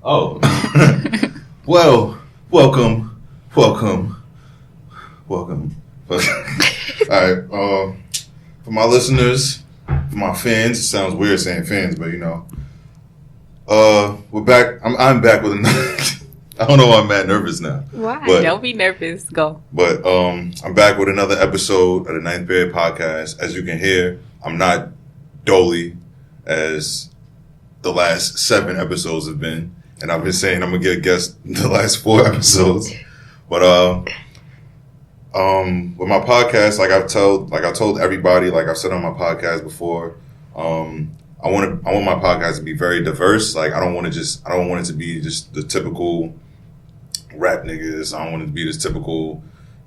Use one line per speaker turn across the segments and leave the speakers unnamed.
Oh. Well, welcome. All right. For my listeners, for my fans, it sounds weird saying fans, but we're back. I'm back with another. I don't know why I'm mad nervous now.
Why?
But,
don't be nervous. Go.
But I'm back with another episode of the Ninth Period Podcast. As you can hear, I'm not dolly as the last 7 episodes have been. And I've been saying I'm going to get a guest the last 4 episodes. But with my podcast, like I told everybody, like I've said on my podcast before, I want my podcast to be very diverse. Like I don't want it to be just the typical rap niggas. I don't want it to be this typical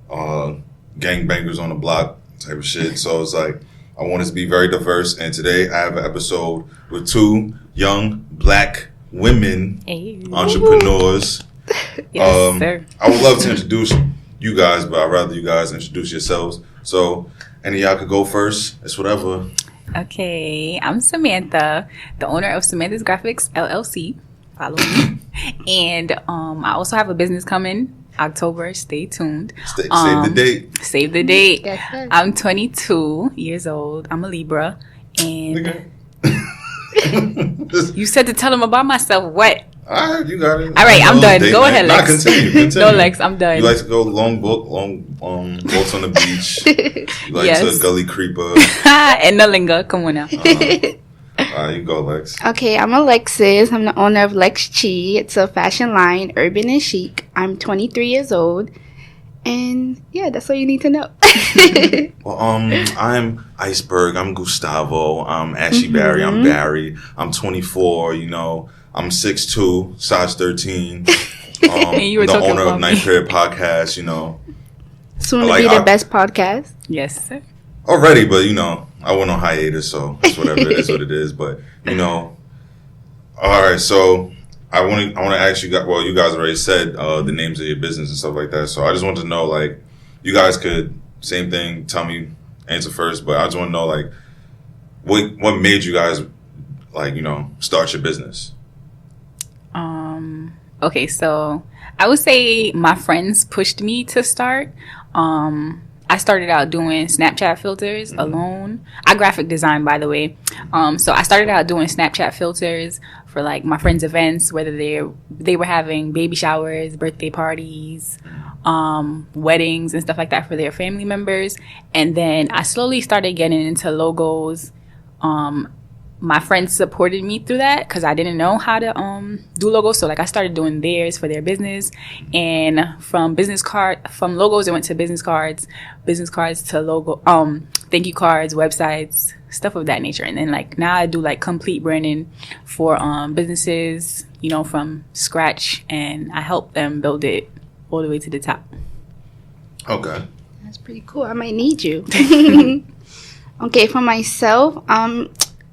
gangbangers on the block type of shit. So it's like I want it to be very diverse. And today I have an episode with 2 young black women entrepreneurs.
Yes, sir.
I would love to introduce you guys, but I'd rather you guys introduce yourselves. So any of y'all could go first. It's whatever.
Okay, I'm Samantha, the owner of Samantha's Graphics LLC. Follow me. And I also have a business coming October. Stay tuned.
Save the date.
Save the date.
Yes,
I'm 22 years old. I'm a Libra. And
Okay.
you said to tell them about myself. What?
All right, you got it.
All right, I'm done. Go ahead, Lex.
Continue.
No, Lex, I'm done.
You like to go long boats on the beach. You like to gully creeper.
And Nalinga, come on now.
All right, you go, Lex.
Okay, I'm Alexis. I'm the owner of Lex Chi. It's a fashion line, urban and chic. I'm 23 years old. And yeah, that's all you need to know.
Well, I'm Iceberg. I'm Gustavo. I'm Ashley Barry. I'm Barry. I'm 24. I'm 6'2", size 13.
You were
the
talking
owner
about
of Ninth
me.
Period Podcast.
Soon to be the best podcast.
Yes, sir.
Already, but I went on hiatus, so it's whatever. It is what it is. But all right. So I want to ask you guys. Well, you guys already said the names of your business and stuff like that. So I just want to know, like, you guys could same thing. Tell me, answer first. But I just want to know, like, what made you guys, like, start your business.
Okay, so I would say my friends pushed me to start. I started out doing Snapchat filters alone. I graphic design, by the way. So I started out doing Snapchat filters for like my friends' events, whether they were having baby showers, birthday parties, weddings and stuff like that for their family members. And then I slowly started getting into logos. My friends supported me through that because I didn't know how to do logos. So like I started doing theirs for their business, and from logos it went to business cards to logo thank you cards, websites, stuff of that nature. And then like now I do like complete branding for businesses, from scratch, and I help them build it all the way to the top.
Okay.
That's pretty cool. I might need you. Okay, for myself,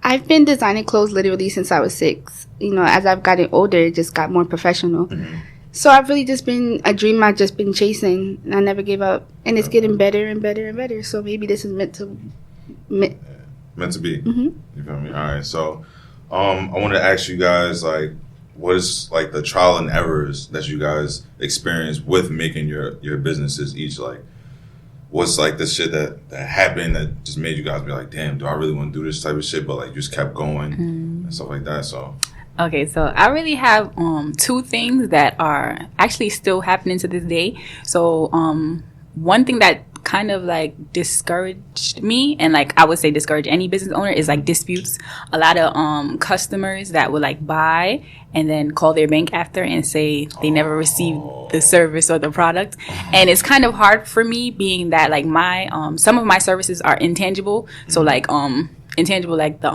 I've been designing clothes literally since I was 6. As I've gotten older, it just got more professional. Mm-hmm. So I've really just been a dream I've just been chasing, and I never gave up. And it's getting better and better and better. So maybe this is meant to be.
Mm-hmm. You feel me? All right. So I want to ask you guys, like, what is like the trial and errors that you guys experience with making your businesses each? Like, what's like the shit that happened that just made you guys be like, damn, do I really want to do this type of shit? But like, you just kept going and stuff like that. So.
Okay, so I really have 2 things that are actually still happening to this day. So one thing that kind of like discouraged me, and like I would say discourage any business owner, is like disputes. A lot of customers that would like buy and then call their bank after and say they never received the service or the product. And it's kind of hard for me, being that like my some of my services are intangible. So like intangible, like the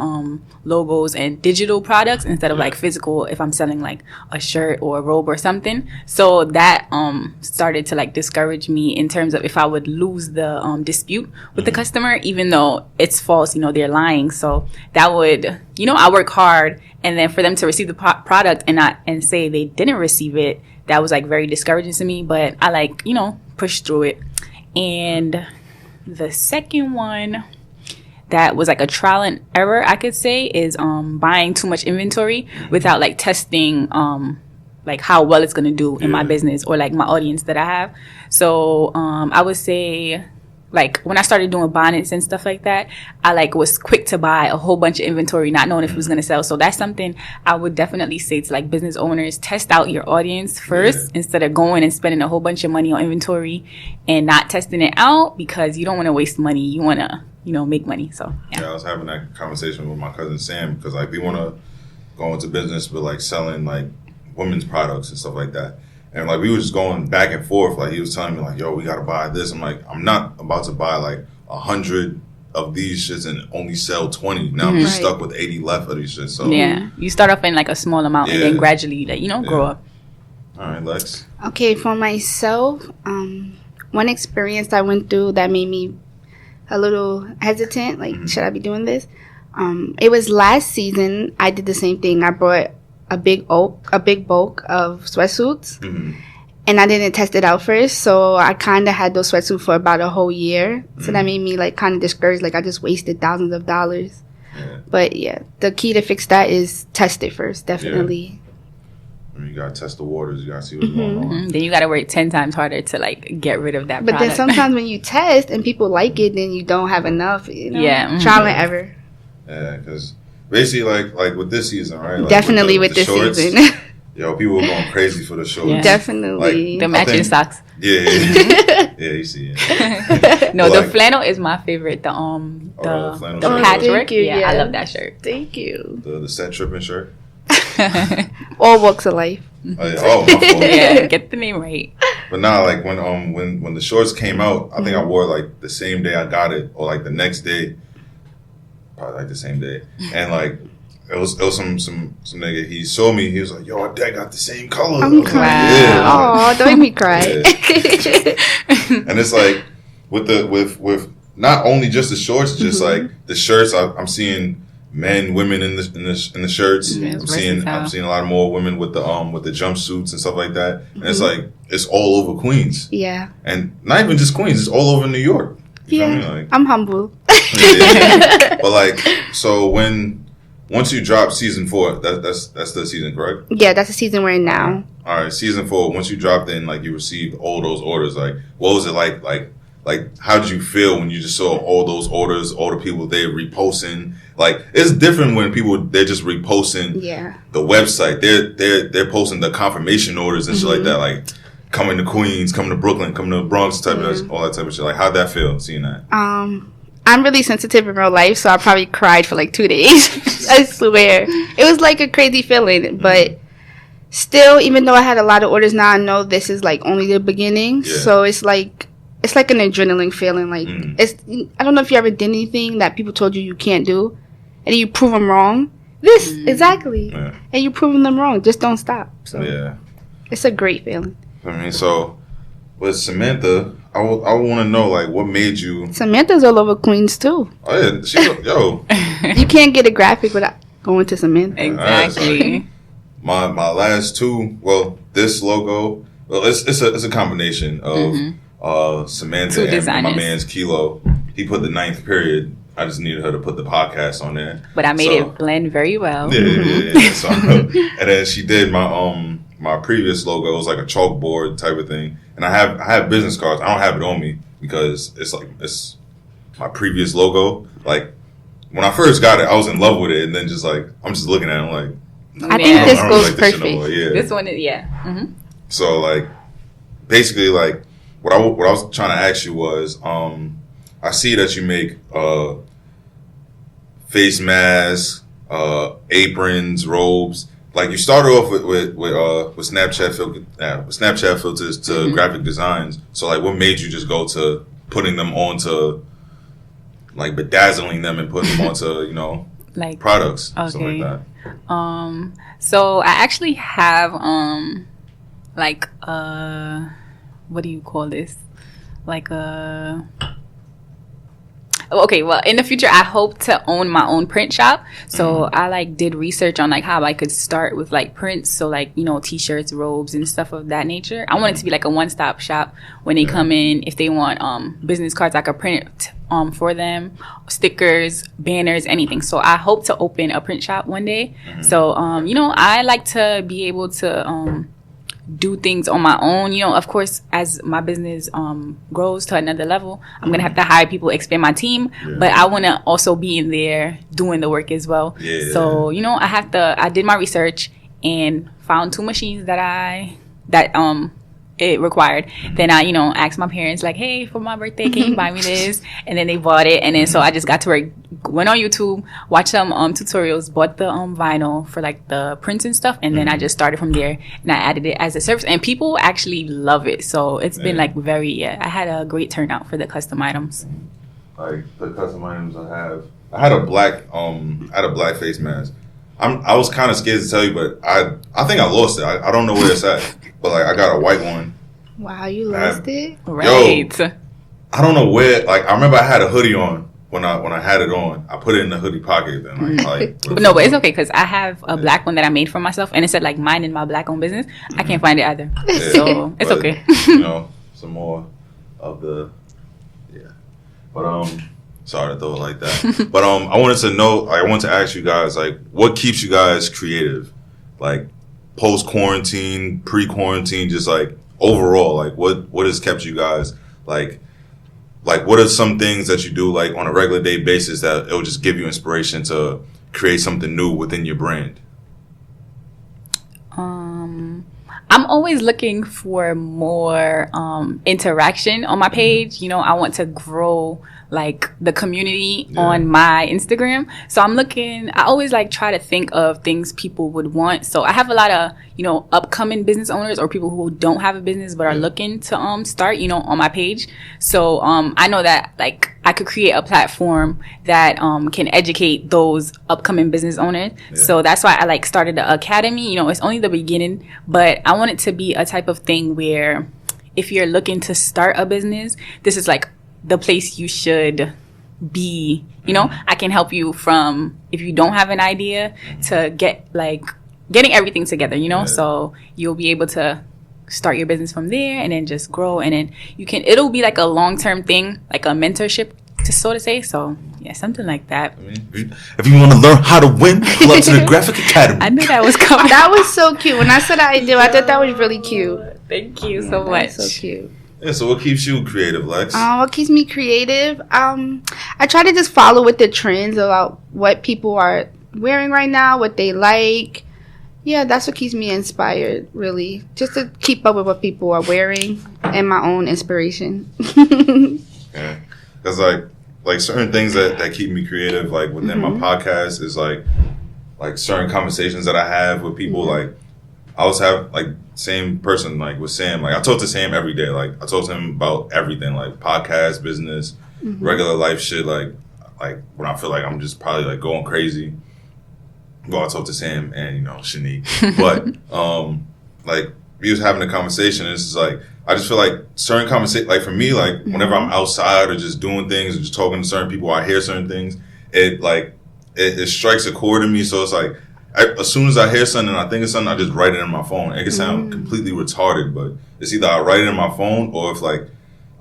logos and digital products, instead of like physical if I'm selling like a shirt or a robe or something. So that started to like discourage me in terms of if I would lose the dispute with the customer, even though it's false, they're lying. So that would, I work hard, and then for them to receive the product and say they didn't receive it, that was like very discouraging to me. But I like, pushed through it. And the second one that was like a trial and error, I could say, is buying too much inventory without like testing like how well it's gonna do in my business or like my audience that I have. So I would say, like when I started doing bonnets and stuff like that, I like was quick to buy a whole bunch of inventory, not knowing if it was gonna sell. So that's something I would definitely say to like business owners: test out your audience first instead of going and spending a whole bunch of money on inventory and not testing it out, because you don't want to waste money. You want to, you know, make money. So
I was having that conversation with my cousin Sam, because like we want to go into business with like selling like women's products and stuff like that. And like we were just going back and forth. Like he was telling me like, yo, we gotta buy this. I'm like, I'm not about to buy like 100 of these shits and only sell 20. Now I'm just stuck with 80 left of these shits. So
you start off in like a small amount and then gradually, like, you know, grow up.
All right, Lex.
Okay, for myself, one experience I went through that made me a little hesitant, like, should I be doing this? It was last season. I did the same thing. I brought a big bulk of sweatsuits, and I didn't test it out first, so I kind of had those sweatsuits for about a whole year. So that made me like kind of discouraged, like I just wasted thousands of dollars. But yeah, the key to fix that is test it first, definitely.
I mean, you gotta test the waters. You gotta see what's going on.
Then you gotta work 10 times harder to like get rid of that
but
product.
then sometimes when you test and people like it, then you don't have enough, you know. Trial and error.
Yeah, because basically, like with this season, right? Like
definitely with
the
this
shorts,
season.
Yo, people were going crazy for the shorts.
Yeah.
Definitely.
Like,
the matching socks.
Yeah, you see it.
No,
But
the
like,
flannel is my favorite. The
the flannel
the
shirt.
patchwork.
Thank you,
I love that shirt.
Thank you.
the set tripping shirt.
All walks of life.
My fault.
Yeah, get the name right.
But nah, like when the shorts came out, I think I wore like the same day I got it, or like the next day, probably like the same day, and like. It was some nigga. He saw me. He was like, "Yo, our dad got the same color."
I'm crying.
Yeah.
Oh, don't make me cry.
And it's like with not only just the shorts, just like the shirts. I'm seeing men, women in the shirts. I'm seeing a lot more women with the jumpsuits and stuff like that. And it's like it's all over Queens.
Yeah.
And not even just Queens. It's all over New York. You feel me? Like,
I'm humble.
But like, so once you drop season 4, that's the season, correct?
Yeah, that's the season we're in now.
All right, season 4. Once you dropped in, like you received all those orders. Like, what was it like? Like, how did you feel when you just saw all those orders, all the people there reposting? Like, it's different when they're just reposting the website. They're posting the confirmation orders and shit like that. Like, coming to Queens, coming to Brooklyn, coming to Bronx, all that type of shit. Like, how'd that feel seeing that?
I'm really sensitive in real life, so I probably cried for like 2 days. I swear. It was like a crazy feeling, but still, even though I had a lot of orders, now I know this is like only the beginning. Yeah. So it's like an adrenaline feeling. Like I don't know if you ever did anything that people told you can't do, and you prove them wrong. Exactly, and you proving them wrong. Just don't stop. So it's a great feeling.
I mean, so with Samantha, I want to know, like, what made you...
Samantha's all over Queens, too.
Oh, yeah. She's... Yo.
You can't get a graphic without going to Samantha.
Exactly.
My last two... Well, this logo... Well, it's a combination of Samantha and my man's Kilo. He put the 9th period. I just needed her to put the podcast on there.
But I made it blend very well.
Yeah. So, and then she did my previous logo. It was like a chalkboard type of thing. And I have business cards. I don't have it on me because it's my previous logo. Like when I first got it, I was in love with it, and then just like I'm just looking at it, I'm like,
I think this goes
like
perfect.
This one is
So like basically like what I was trying to ask you was I see that you make face masks, aprons, robes. Like you started off with Snapchat filters to graphic designs. So like, what made you just go to putting them onto, like bedazzling them and putting them onto like products, stuff like that.
So I actually have like what do you call this? Like Okay, well, in the future, I hope to own my own print shop. So I like did research on like how I could start with like prints. So like, you know, t-shirts, robes and stuff of that nature. I want it to be like a one-stop shop when they come in. If they want business cards, I could print it for them, stickers, banners, anything. So I hope to open a print shop one day. So, you know, I like to be able to do things on my own. You know, of course, as my business grows to another level, I'm gonna have to hire people, expand my team, but I want to also be in there doing the work as well. So you know, I did my research and found 2 machines that it required. Then I, you know, asked my parents like, hey, for my birthday, can you buy me this? And then they bought it. And then so I just got to work, went on YouTube, watched some tutorials, bought the vinyl for like the prints and stuff. And then I just started from there and I added it as a service. And people actually love it. So it's been like I had a great turnout for the custom items.
Like the custom items I had a black face mask. I was kind of scared to tell you, but I think I lost it. I don't know where it's at, but like I got a white one.
Wow, you lost it?
Right.
Yo, I don't know where. Like I remember I had a hoodie on when I had it on. I put it in the hoodie pocket. Then
but no, but it's okay because I have a black one that I made for myself, and it said like mine in my black-owned business. I can't find it either, so it's okay.
You know, some more of the but Sorry to throw it like that. But I wanted to know, I want to ask you guys, like, what keeps you guys creative? Like, post-quarantine, pre-quarantine, just like overall, like what has kept you guys like what are some things that you do like on a regular day basis that it'll just give you inspiration to create something new within your brand?
I'm always looking for more interaction on my page. You know, I want to grow like the community on my Instagram. So I always like try to think of things people would want. So I have a lot of, you know, upcoming business owners or people who don't have a business but are looking to start, you know, on my page. So I know that like I could create a platform that can educate those upcoming business owners. So that's why I like started the academy. You know, it's only the beginning, but I want it to be a type of thing where if you're looking to start a business, this is like the place you should be. You know, I can help you from if you don't have an idea to getting everything together, you know, so you'll be able to start your business from there and then just grow, and then it'll be like a long-term thing, like a mentorship to so to say. So yeah, something like that. I
mean, if you want to learn how to win, pull up to the Graphic Academy.
I knew that was coming.
That was so cute. When I said I thought that was really cute.
Thank you so much.
So cute.
Yeah, so what keeps you creative, Lex?
What keeps me creative? I try to just follow with the trends about what people are wearing right now, what they like. Yeah, that's what keeps me inspired, really. Just to keep up with what people are wearing and my own inspiration.
Yeah. Because, like certain things that keep me creative, like, within my podcast is, like certain conversations that I have with people, like, I always have, like, same person, like, with Sam. Like, I talk to Sam every day. Like, I talk to him about everything, like, podcast, business, regular life shit, like, when I feel like I'm just probably, like, going crazy. Well, I talk to Sam and, you know, Shanique. But, like, we was having a conversation, and it's just, like, I just feel like certain conversations, like, for me, like, whenever I'm outside or just doing things or just talking to certain people, I hear certain things, it strikes a chord in me. So it's like, as soon as I hear something and I think of something, I just write it in my phone. It can sound completely retarded, but it's either I write it in my phone, or if, like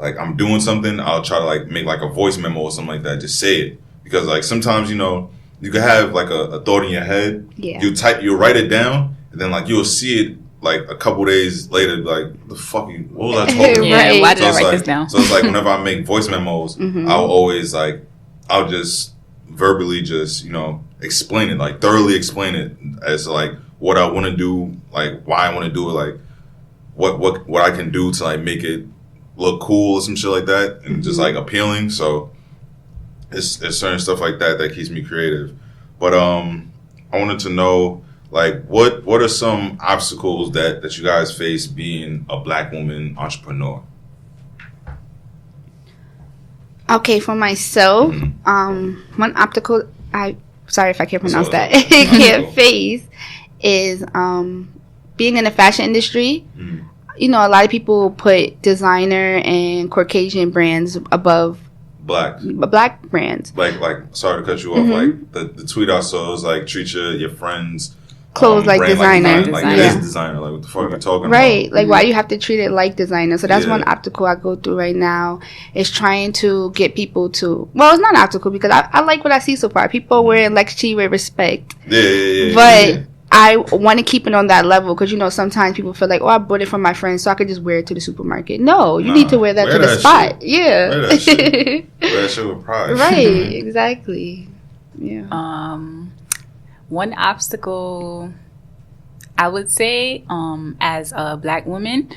I'm doing something, I'll try to, like, make, like, a voice memo or something like that. Just say it. Because, like, sometimes, you know, you can have, like, a thought in your head. Yeah. You'll write it down, and then, like, you'll see it, like, a couple days later, like, what was I talking about?
Yeah, why did I write this down?
So it's like, whenever I make voice memos, I'll always, like, I'll just verbally just, you know, explain it, like, thoroughly explain it as, like, what I want to do, like, why I want to do it, like, what I can do to, like, make it look cool or some shit like that, and just, like, appealing. So it's certain stuff like that keeps me creative. But I wanted to know, like, what are some obstacles that you guys face being a Black woman entrepreneur?
Okay, for myself, one obstacle sorry if I can't pronounce that, can't face is being in the fashion industry. You know, a lot of people put designer and Caucasian brands above
Black
brands.
Like, sorry to cut you off. Like the tweet I saw was like, treat your friends'
clothes like designer.
Like it is designer. Like, what the fuck are you talking about?
Right. Like, why you have to treat it like designer? So that's one obstacle I go through right now, is trying to get people to, well, it's not an obstacle because I like what I see so far. People wearing Lexi with respect.
Yeah.
But I want to keep it on that level because, you know, sometimes people feel like, oh, I bought it from my friend so I could just wear it to the supermarket. No, you need to wear that to the spot.
Shit.
Yeah.
Wear that shit. Wear that shit with pride.
Right. Exactly. Yeah.
One obstacle, I would say, as a Black woman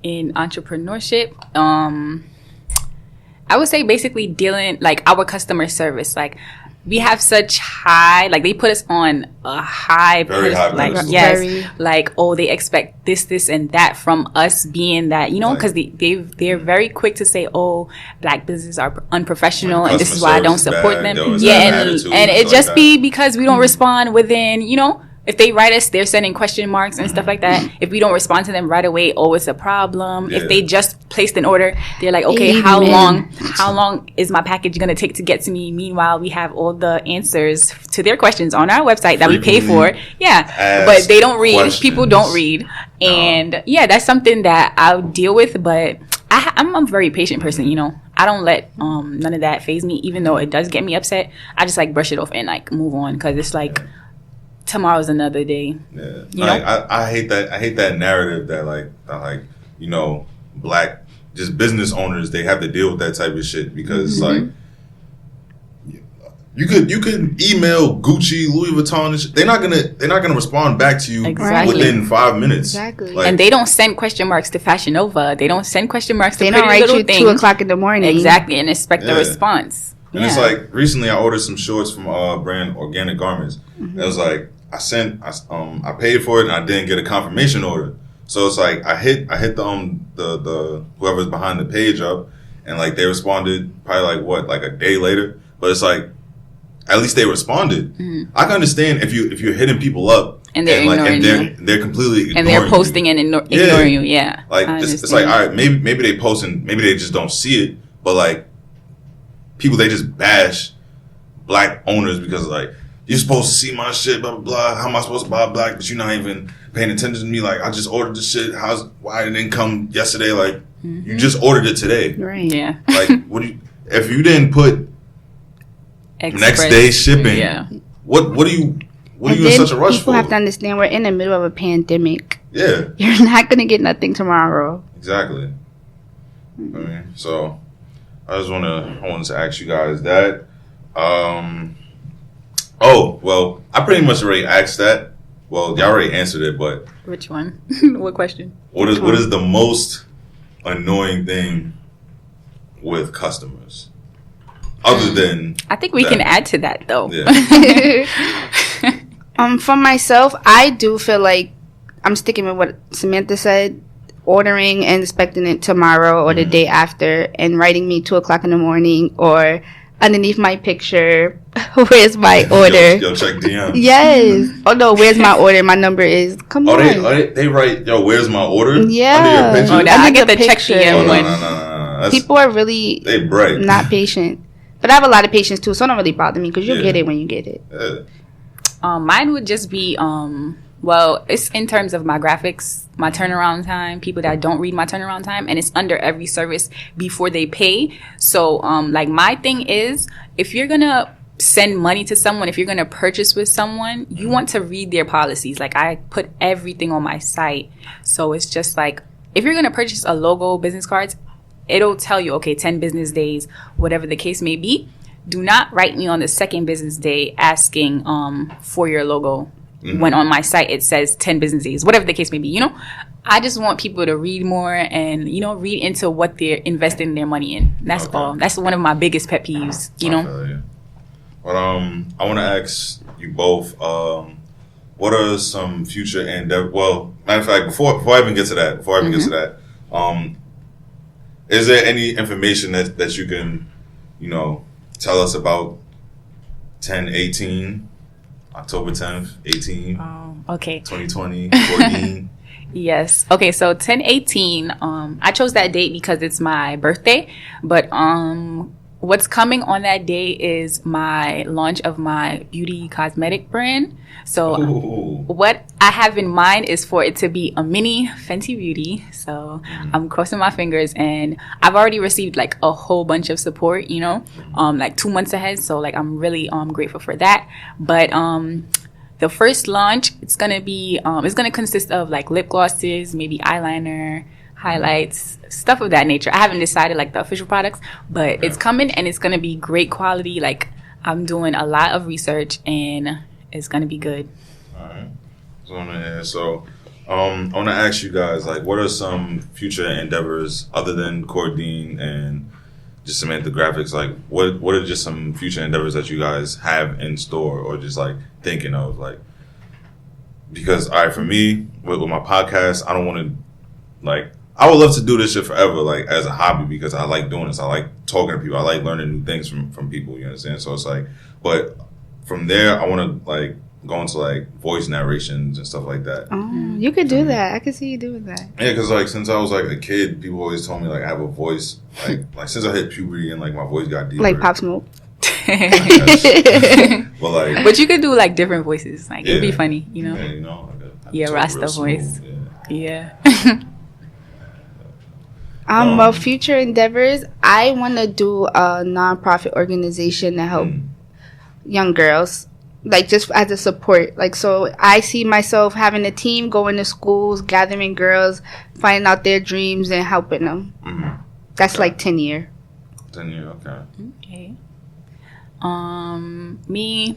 in entrepreneurship, I would say basically dealing, like, our customer service. Like, we have such high, like, they put us on a high,
very high,
like, yes, like, oh, they expect this and that from us, being that, you know, because they're very quick to say, oh, Black businesses are unprofessional and this is why I don't support them. Yeah, and it just like be because we don't respond within, you know, if they write us, they're sending question marks and stuff like that. If we don't respond to them right away, oh, it's a problem. If they just placed an order, they're like, okay, how long is my package going to take to get to me? Meanwhile, we have all the answers to their questions on our website that we pay for. Yeah, but they don't read. Questions. People don't read. And yeah, that's something that I'll deal with. But I'm a very patient person, you know. I don't let none of that faze me, even though it does get me upset. I just like brush it off and like move on because it's like, tomorrow's another day.
Yeah, like, I hate that. I hate that narrative that like you know, Black just business owners, they have to deal with that type of shit because like you could email Gucci, Louis Vuitton, and shit. They're not gonna respond back to you within 5 minutes.
Exactly.
Like,
and they don't send question marks to Fashion Nova. They don't send question marks to
they
Pretty
don't write
Little
you
Thing.
2 o'clock in the morning.
Exactly, and expect a response.
And it's like recently I ordered some shorts from brand Organic Garments. It was like I paid for it and I didn't get a confirmation order. So it's like I hit the whoever's behind the page up, and like they responded probably like a day later. But it's like at least they responded. I can understand if you're hitting people up
and they're ignoring you.
They're completely ignoring
and they're posting and ignoring you. Yeah,
like it's like, all right, maybe they post and maybe they just don't see it. But like people, they just bash Black owners because like, you're supposed to see my shit, blah, blah, blah. How am I supposed to buy Black, but you're not even paying attention to me? Like, I just ordered this shit. Why it didn't come yesterday? Like, you just ordered it today.
Right.
Yeah.
Like, if you didn't put next day shipping, what are you in such a rush for?
People have to understand we're in the middle of a pandemic.
Yeah.
You're not going to get nothing tomorrow.
Exactly. I mean, so I wanted to ask you guys that. Oh, well, I pretty much already asked that. Well, y'all already answered it, but...
Which one? What question?
What is the most annoying thing with customers? Other than...
I think we can add to that, though.
Yeah.
For myself, I do feel like I'm sticking with what Samantha said. Ordering and expecting it tomorrow or the day after and writing me 2 o'clock in the morning or... underneath my picture, where's my order?
Yo, check DM.
Yes. Oh no, where's my order? My number is. Come on.
They write, yo, where's my order?
Yeah.
Under your picture?
Oh, no, I get the check DM one.
No.
People are really not patient. But I have a lot of patience too, so it don't really bother me because you'll get it when you get it.
Yeah.
Mine would just be well, it's in terms of my graphics, my turnaround time, people that don't read my turnaround time, and it's under every service before they pay. So, like, my thing is, if you're going to send money to someone, if you're going to purchase with someone, you want to read their policies. Like, I put everything on my site. So it's just like, if you're going to purchase a logo, business cards, it'll tell you, okay, 10 business days, whatever the case may be. Do not write me on the second business day asking for your logo. When on my site it says 10 business days, whatever the case may be, you know. I just want people to read more and, you know, read into what they're investing their money in. That's all. That's one of my biggest pet peeves, you know.
But I want to ask you both, what are some future endeavors? Well, matter of fact, before I even get to that, is there any information that you can, you know, tell us about 10/18? October 10th, 18.
Oh, okay.
2020, 14.
Yes. Okay, so 10/18, I chose that date because it's my birthday, but what's coming on that day is my launch of my beauty cosmetic brand. So what I have in mind is for it to be a mini Fenty Beauty. So I'm crossing my fingers, and I've already received like a whole bunch of support, you know, like 2 months ahead. So like I'm really grateful for that. But the first launch, it's gonna consist of like lip glosses, maybe eyeliner, highlights, stuff of that nature. I haven't decided like the official products, but it's coming, and it's gonna be great quality. Like I'm doing a lot of research, and it's gonna be good.
All right. So I want to ask you guys, like, what are some future endeavors other than Cordine and just Samantha Graphics? Like, what are just some future endeavors that you guys have in store or just like thinking of? Like, because all right, for me with my podcast, I don't want to like. I would love to do this shit forever, like as a hobby, because I like doing this. I like talking to people. I like learning new things from people. You understand? So it's like, but from there, I want to like go into like voice narrations and stuff like that.
Oh, you could do that. I could see you doing that.
Yeah, because like since I was like a kid, people always told me like I have a voice like since I hit puberty and like my voice got deeper.
Like Pop Smoke.
But you could do like different voices. Like it'd be funny, you know.
Yeah, you know.
Rasta voice. Yeah.
Well, future endeavors, I want to do a nonprofit organization to help young girls, like just as a support. Like, so I see myself having a team, going to schools, gathering girls, finding out their dreams and helping them. Mm-hmm. That's like 10 year.
10 year, okay.
Okay. Me,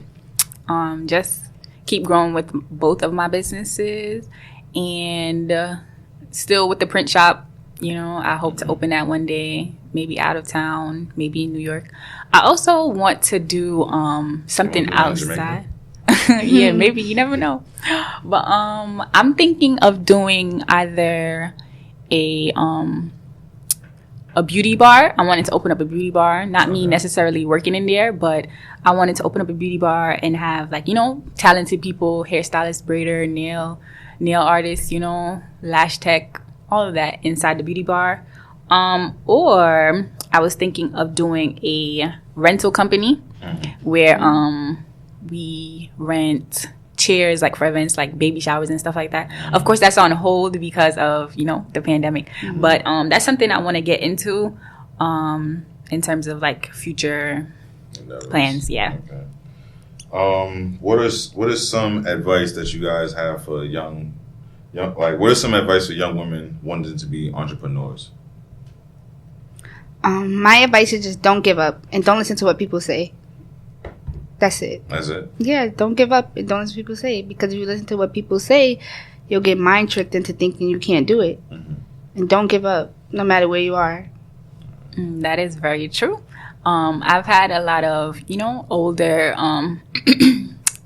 just keep growing with both of my businesses, and still with the print shop. You know, I hope to open that one day, maybe out of town, maybe in New York. I also want to do something outside. Yeah, maybe, you never know. But I'm thinking of doing either a beauty bar. I wanted to open up a beauty bar, not me necessarily working in there, but I wanted to open up a beauty bar and have like, you know, talented people, hairstylist, braider, nail artists, you know, lash tech, all of that inside the beauty bar. Or I was thinking of doing a rental company where we rent chairs like for events like baby showers and stuff like that. Of course, that's on hold because of, you know, the pandemic. But that's something I want to get into in terms of like future plans. Yeah.
Okay. What is some advice that you guys have for young, like, what is some advice for young women wanting to be entrepreneurs?
My advice is just don't give up and don't listen to what people say. That's it.
That's it?
Yeah, don't give up and don't listen to what people say, because if you listen to what people say, you'll get mind tricked into thinking you can't do it. And don't give up, no matter where you are.
That is very true. I've had a lot of, you know, older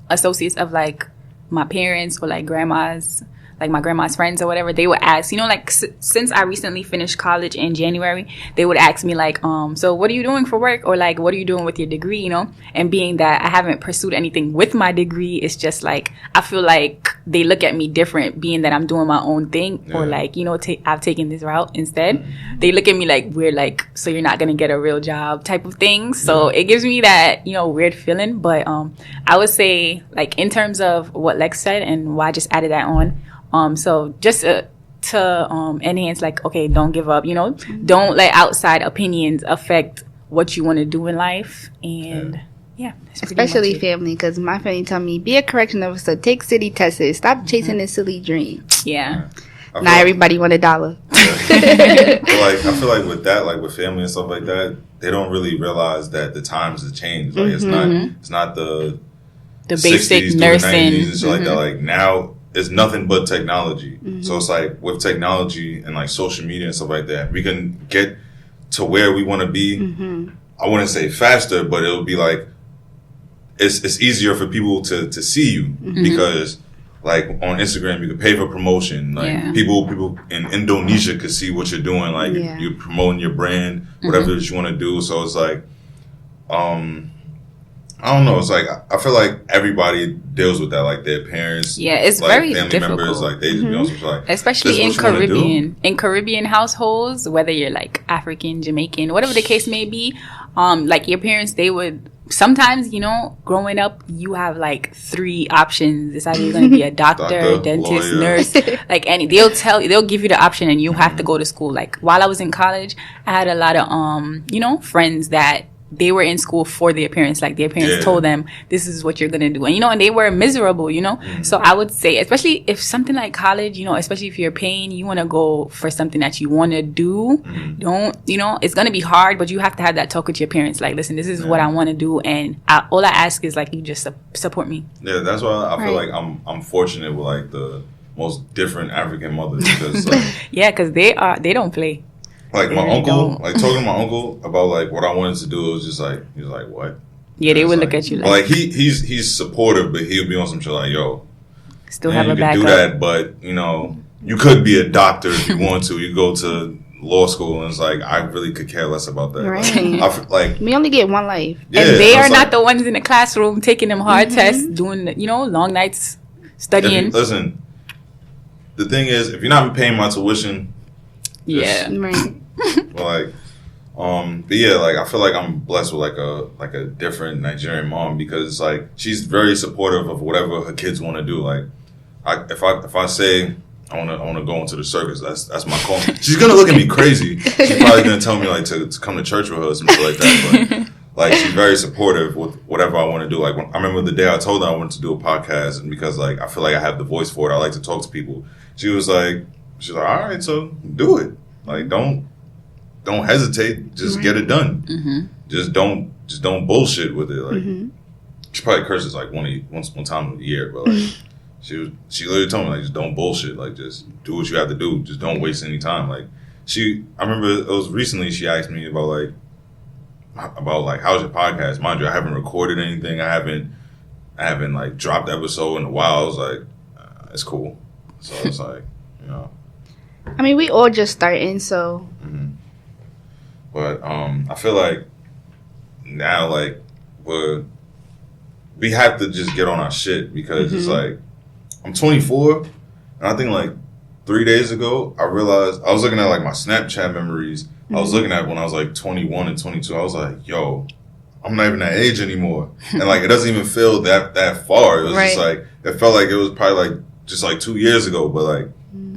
associates of like my parents or like grandmas, like my grandma's friends or whatever. They would ask, you know, like since I recently finished college in January, they would ask me like, so what are you doing for work, or like what are you doing with your degree, you know? And being that I haven't pursued anything with my degree, it's just like I feel like they look at me different, being that I'm doing my own thing, or like, you know, I've taken this route instead. They look at me like weird, like, so you're not gonna get a real job type of thing. So it gives me that, you know, weird feeling. But I would say, like, in terms of what Lex said and why I just added that on, so just to enhance, like, okay, don't give up, you know, don't let outside opinions affect what you want to do in life. And
especially family, because my family tell me, be a correction officer, take city tests, stop chasing this silly dream. Not everybody want $1.
I feel like with that, like with family and stuff like that, they don't really realize that the times have changed. Like it's not the
basic
60s,
nursing
90s and shit like that. Like now it's nothing but technology. So it's like with technology and like social media and stuff like that, we can get to where we want to be. I wouldn't say faster, but it'll be like it's easier for people to see you because like on Instagram you can pay for promotion. Like people in Indonesia could see what you're doing. Like you're promoting your brand, whatever that you want to do. So it's like I don't know. It's like I feel like everybody deals with that, like their parents.
Yeah, it's
like
very
family
difficult.
members, like they, you know, so it's like,
especially in Caribbean households, whether you're like African, Jamaican, whatever the case may be. like your parents, they would sometimes, you know, growing up, you have like 3 options. It's either you're going to be a doctor, dentist,
lawyer,
nurse, like any. They'll give you the option, and you have to go to school. Like while I was in college, I had a lot of you know, friends that they were in school for their parents. Like their parents told them, this is what you're going to do. And, you know, and they were miserable, you know. So I would say, especially if something like college, you know, especially if you're paying, you want to go for something that you want to do. Don't, you know, it's going to be hard, but you have to have that talk with your parents. Like, listen, this is what I want to do. And all I ask is, like, you just support me.
Yeah, that's why I feel like I'm fortunate with, like, the most different African mothers. Because, like,
yeah, because they don't play.
Like my uncle, like talking to my uncle about like what I wanted to do, it was just like he was like, "What?"
Yeah, they would
like,
look at you
like he's supportive, but he'll be on some shit like, "Yo,
still have a backup.
You can do that, but you know, you could be a doctor if you want to. You go to law school, and it's like I really could care less about that.
Right?
Like
we only get one life,
yeah,
and they are not the ones in the classroom taking them hard tests, doing you know, long nights studying.
Listen, the thing is, if you're not paying my tuition,
right.
Like, but yeah, like I feel like I'm blessed with like a different Nigerian mom because like she's very supportive of whatever her kids want to do. Like, if I say I want to go into the circus, that's my call. She's gonna look at me crazy. She's probably gonna tell me like to come to church with her or something like that. But like she's very supportive with whatever I want to do. Like I remember the day I told her I wanted to do a podcast, and because like I feel like I have the voice for it, I like to talk to people. She's like, all right, so do it. Like don't hesitate. Just get it done. Just don't bullshit with it. Like she probably curses like one time a year, but like she literally told me like just don't bullshit. Like just do what you have to do. Just don't waste any time. Like I remember it was recently she asked me about like how's your podcast? Mind you, I haven't recorded anything. I haven't like dropped episode in a while. I was like, it's cool. So it's like, you know.
I mean, we all just starting, so.
But I feel like now, like, we have to just get on our shit because it's like, I'm 24, and I think like 3 days ago, I realized, I was looking at like my Snapchat memories. I was looking at when I was like 21 and 22. I was like, yo, I'm not even that age anymore. And like, it doesn't even feel that far. It was just like, it felt like it was probably like, just like 2 years ago, but like,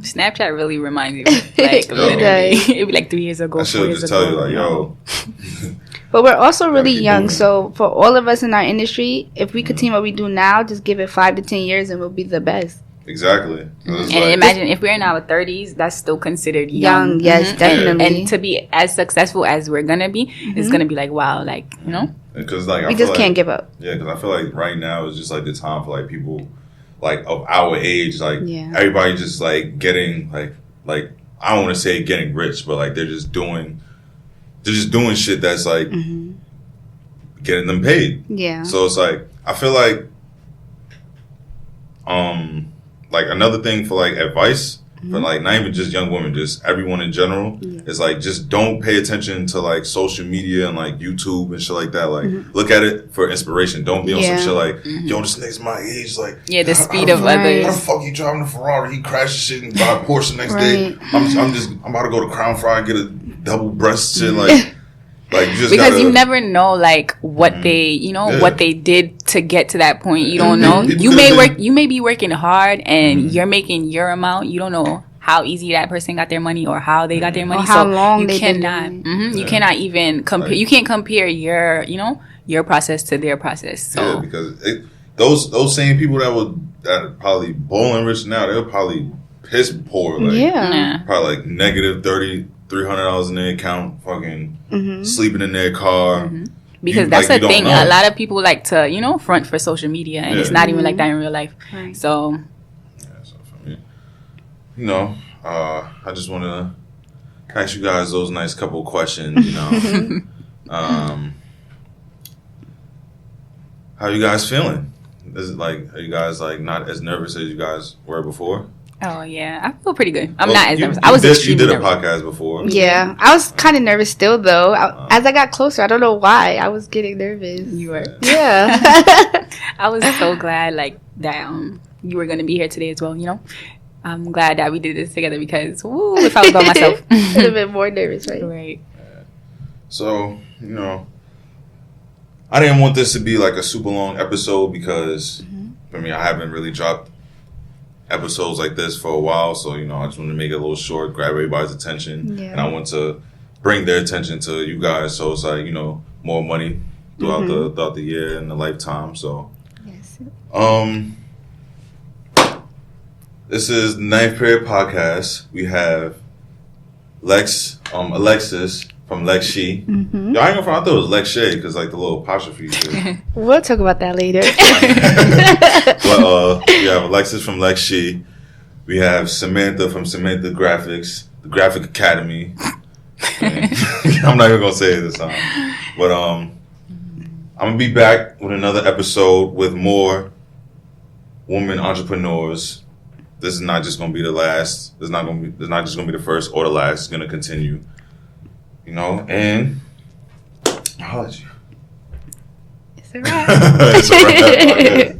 Snapchat really reminds you, like literally, it'd be like 3 years ago.
I should just tell you, like, yo.
But we're also really young, so for all of us in our industry, if we continue what we do now, just give it 5 to 10 years, and we'll be the best.
Exactly.
And like, imagine if we're in our 30s, that's still considered young.
Yes, definitely.
And to be as successful as we're gonna be, it's gonna be like wow, like you know.
Because like
we just can't give up.
Yeah, because I feel like right now is just like the time for like people. Like of our age, like everybody just like getting like I don't want to say getting rich, but like they're just doing shit that's like getting them paid. Yeah. So it's like I feel like another thing for like advice for like not even just young women, just everyone in general is like just don't pay attention to like social media and like YouTube and shit like that. Like look at it for inspiration. Don't be on some shit like yo, this nigga's my age. Like
the speed of others.
How the fuck you driving a Ferrari? He crashes shit and buy a Porsche the next day. I'm about to go to Crown Fry and get a double breast shit like. Like you just
because you never know like what they what they did to get to that point. You don't know. You may be working hard and you're making your amount. You don't know how easy that person got their money or how they got their money.
Or how long
you
they
cannot. You cannot even compare. You can't compare your process to their process. So
because those same people that are probably bowling rich now, they're probably piss poor. Like, probably like negative $300 in their account, fucking sleeping in their car.
Because that's the thing. A lot of people like to, front for social media, and it's not even like that in real life. Right. So,
so for me, I just want to ask you guys those nice couple questions. How you guys feeling? Is it like, are you guys like not as nervous as you guys were before?
Oh yeah, I feel pretty good. I'm not as nervous. I was extremely nervous.
You did a podcast before.
Yeah, I was kind of nervous still though. As I got closer, I don't know why I was getting nervous.
You were.
Yeah.
I was so glad like that you were gonna be here today as well. I'm glad that we did this together because if I was by myself,
I'd have been more nervous, right?
Right.
So I didn't want this to be like a super long episode because for me, I haven't really dropped episodes like this for a while. So, you know, I just want to make it a little short, grab everybody's attention.
Yeah.
And I want to bring their attention to you guys. So it's like, you know, more money throughout the year and the lifetime. So,
Yes.
This is the Ninth Period Podcast. We have Alexis from Lex She.
Mm-hmm.
Yo, I ain't gonna front, I thought it was Lex Shay because like the little apostrophe shit.
We'll talk about that later.
But we have Alexis from Lex She. We have Samantha from Samantha Graphics, the Graphic Academy. I'm not even gonna say it this time. But I'm gonna be back with another episode with more women entrepreneurs. This is not just gonna be the last. This is not just gonna be the first or the last. It's gonna continue. You know, and I'll let you.
It's a wrap.
It's a wrap.